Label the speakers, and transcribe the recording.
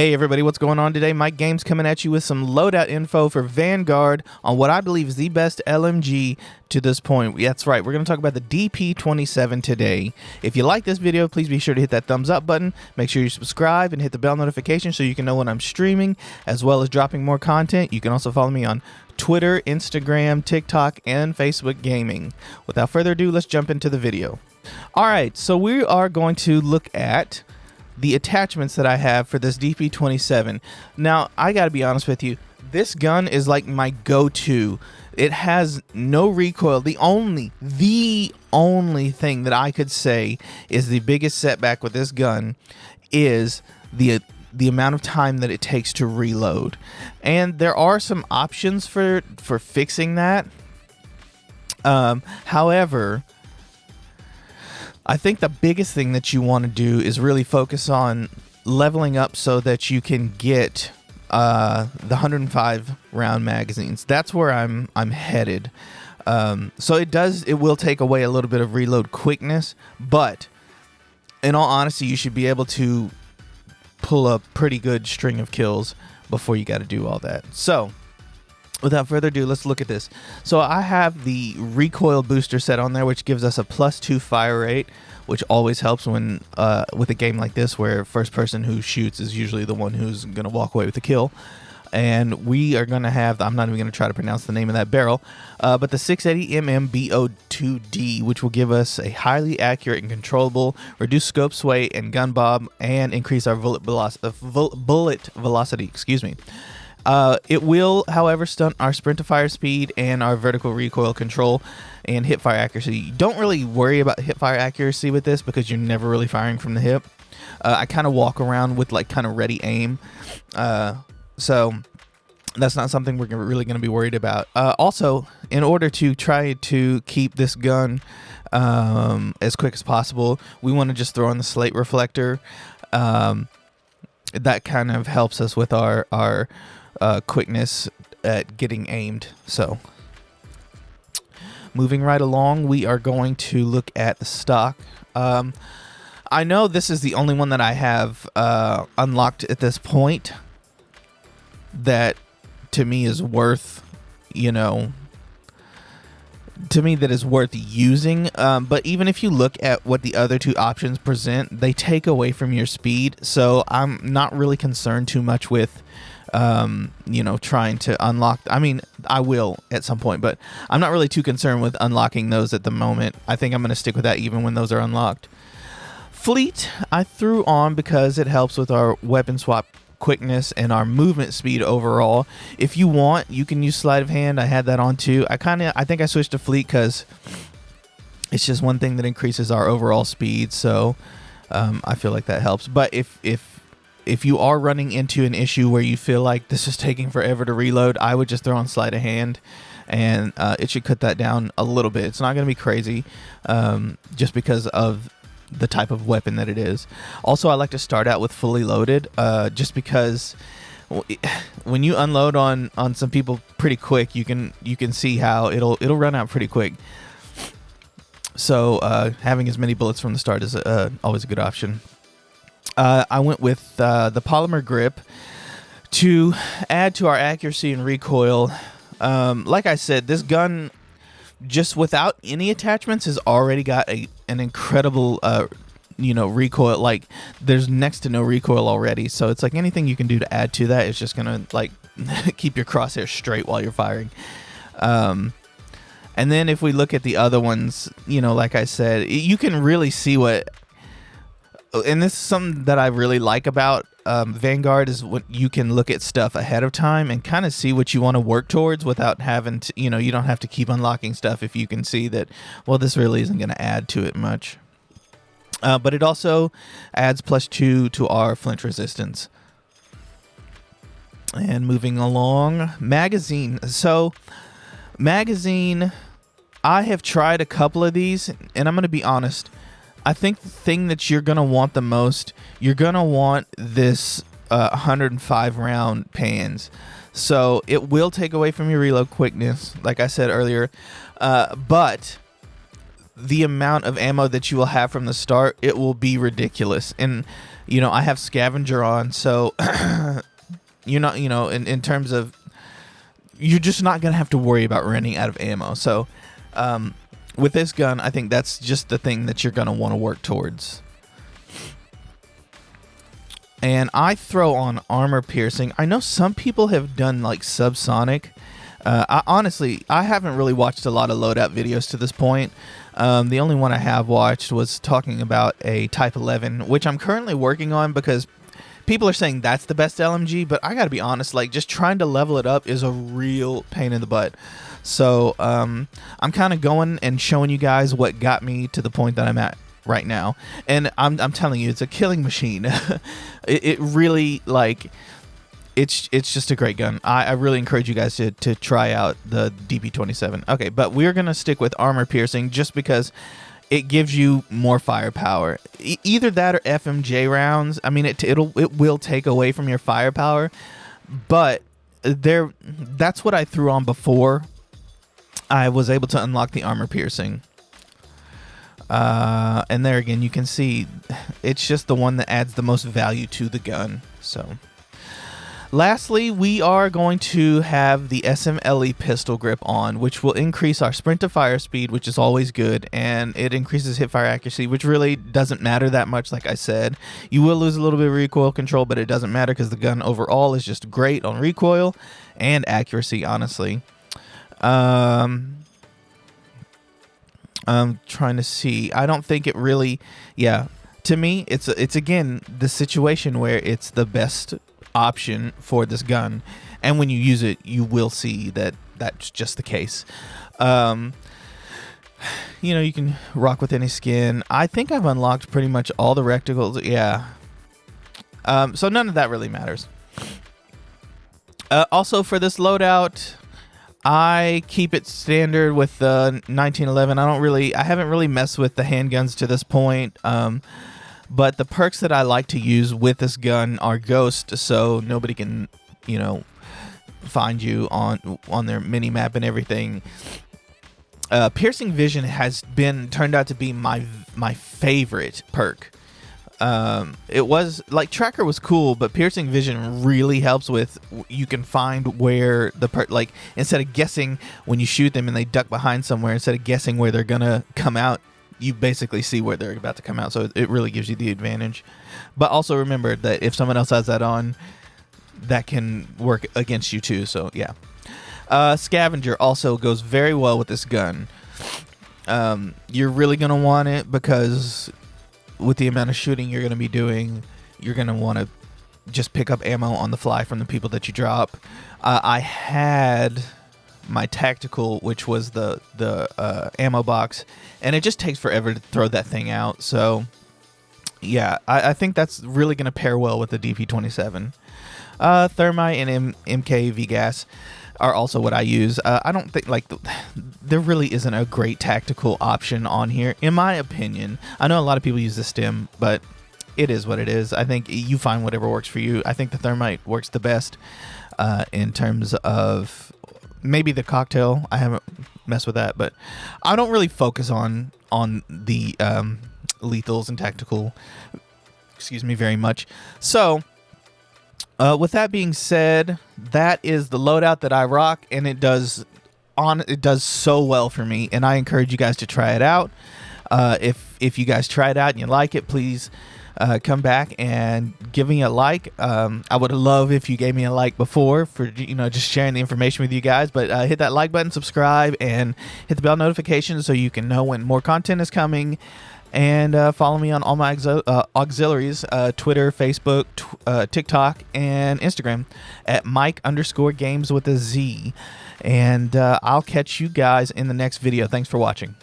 Speaker 1: Hey everybody, what's going on today? Mike Games coming at you with some loadout info for Vanguard on what I believe is the best LMG to this point. That's right, we're going to talk about the DP27 today. If you like this video, please be sure to hit that thumbs up button. Make sure you subscribe and hit the bell notification so you can know when I'm streaming, as well as dropping more content. You can also follow me on Twitter, Instagram, TikTok, and Facebook Gaming. Without further ado, let's jump into the video. Alright, so we are going to look at the attachments that I have for this DP27. Now, I gotta be honest with you, this gun is like my go-to. It has no recoil. The only thing that I could say is the biggest setback with this gun is the amount of time that it takes to reload. And there are some options for fixing that. However, I think the biggest thing that you want to do is really focus on leveling up so that you can get the 105 round magazines. That's where I'm headed. So it will take away a little bit of reload quickness, but in all honesty, you should be able to pull a pretty good string of kills before you got to do all that. So without further ado, let's look at this. So I have the recoil booster set on there, which gives us a +2 fire rate, which always helps when with a game like this where first person who shoots is usually the one who's going to walk away with the kill. And we are going to have, I'm not even going to try to pronounce the name of that barrel, but the 680mm BO2D, which will give us a highly accurate and controllable, reduce scope sway and gun bob, and increase our bullet velocity. Excuse me. It will, however, stunt our sprint to fire speed and our vertical recoil control and hip fire accuracy. Don't really worry about hip fire accuracy with this because you're never really firing from the hip. I kind of walk around with like kind of ready aim. So that's not something we're really going to be worried about. Also, in order to try to keep this gun as quick as possible, we want to just throw in the slate reflector. That kind of helps us with our quickness at getting aimed. So moving right along, we are going to look at the stock. I know this is the only one that I have unlocked at this point that to me is worth, that is worth using. But even if you look at what the other two options present, they take away from your speed. So I'm not really concerned too much with trying to unlock. I mean, I will at some point, but I'm not really too concerned with unlocking those at the moment. I think I'm going to stick with that even when those are unlocked. Fleet I threw on because it helps with our weapon swap quickness and our movement speed overall. If you want, you can use sleight of hand. I had that on too. I think I switched to fleet because it's just one thing that increases our overall speed. So I feel like that helps. But if you are running into an issue where you feel like this is taking forever to reload, I would just throw on sleight of hand, and it should cut that down a little bit. It's not going to be crazy, just because of the type of weapon that it is. Also, I like to start out with fully loaded, just because when you unload on some people pretty quick, you can see how it'll run out pretty quick. So having as many bullets from the start is always a good option. I went with the Polymer Grip to add to our accuracy and recoil. Like I said, this gun, just without any attachments, has already got an incredible recoil. Like, there's next to no recoil already, so it's like anything you can do to add to that is just gonna like keep your crosshair straight while you're firing. And then if we look at the other ones, like I said, you can really see what, and this is something that I really like about Vanguard, is what you can look at stuff ahead of time and kind of see what you want to work towards without having to, you don't have to keep unlocking stuff if you can see that, well, this really isn't going to add to it much. But it also adds +2 to our flinch resistance. And moving along, magazine. So magazine, I have tried a couple of these, and I'm going to be honest, I think the thing that you're going to want the most, you're going to want this 105 round pans. So it will take away from your reload quickness, like I said earlier. But the amount of ammo that you will have from the start, it will be ridiculous. And you know, I have scavenger on, so you're not, you know, in terms of, you're just not gonna have to worry about running out of ammo. So with this gun, I think that's just the thing that you're gonna want to work towards. And I throw on armor piercing. I know some people have done like subsonic. Honestly, I haven't really watched a lot of loadout videos to this point. The only one I have watched was talking about a Type 11, which I'm currently working on because people are saying that's the best LMG, but I gotta be honest, like just trying to level it up is a real pain in the butt. So I'm kind of going and showing you guys what got me to the point that I'm at right now, and I'm telling you, it's a killing machine. it really, like, it's just a great gun. I really encourage you guys to try out the DP27. Okay, but we're gonna stick with armor piercing just because it gives you more firepower. Either that or FMJ rounds. I mean, it will take away from your firepower, but that's what I threw on before I was able to unlock the armor piercing. And there again, you can see it's just the one that adds the most value to the gun. So lastly, we are going to have the SMLE pistol grip on, which will increase our sprint to fire speed, which is always good, and it increases hip fire accuracy, which really doesn't matter that much. Like I said, you will lose a little bit of recoil control, but it doesn't matter because the gun overall is just great on recoil and accuracy, honestly. I'm trying to see. I don't think it really, yeah. To me, it's again the situation where it's the best option for this gun, and when you use it, you will see that that's just the case. You know, you can rock with any skin. I think I've unlocked pretty much all the reticles. Yeah. So none of that really matters. Also for this loadout, I keep it standard with the 1911. I haven't really messed with the handguns to this point. But the perks that I like to use with this gun are ghost, so nobody can, you know, find you on their mini map and everything. Piercing vision has turned out to be my favorite perk. It was like tracker was cool, but piercing vision really helps with, you can find where like instead of guessing when you shoot them and they duck behind somewhere, instead of guessing where they're gonna come out, you basically see where they're about to come out. So it really gives you the advantage. But also remember that if someone else has that on, that can work against you too. So yeah. Scavenger also goes very well with this gun. You're really gonna want it because with the amount of shooting you're going to be doing, you're going to want to just pick up ammo on the fly from the people that you drop. I had my tactical, which was the ammo box, and it just takes forever to throw that thing out. So yeah, I think that's really going to pair well with the DP27. Thermite and MK V-gas are also what I use. I don't think, like, there really isn't a great tactical option on here, in my opinion. I know a lot of people use the stim, but it is what it is. I think you find whatever works for you. I think the thermite works the best in terms of maybe the cocktail. I haven't messed with that, but I don't really focus on the lethals and tactical, excuse me, very much. So with that being said, that is the loadout that I rock, and it does so well for me, and I encourage you guys to try it out. If you guys try it out and you like it, please come back and give me a like. I would love if you gave me a like before for, you know, just sharing the information with you guys. But hit that like button, subscribe, and hit the bell notification so you can know when more content is coming. And follow me on all my auxiliaries, Twitter, Facebook, TikTok, and Instagram at Mike_Games with a Z. And I'll catch you guys in the next video. Thanks for watching.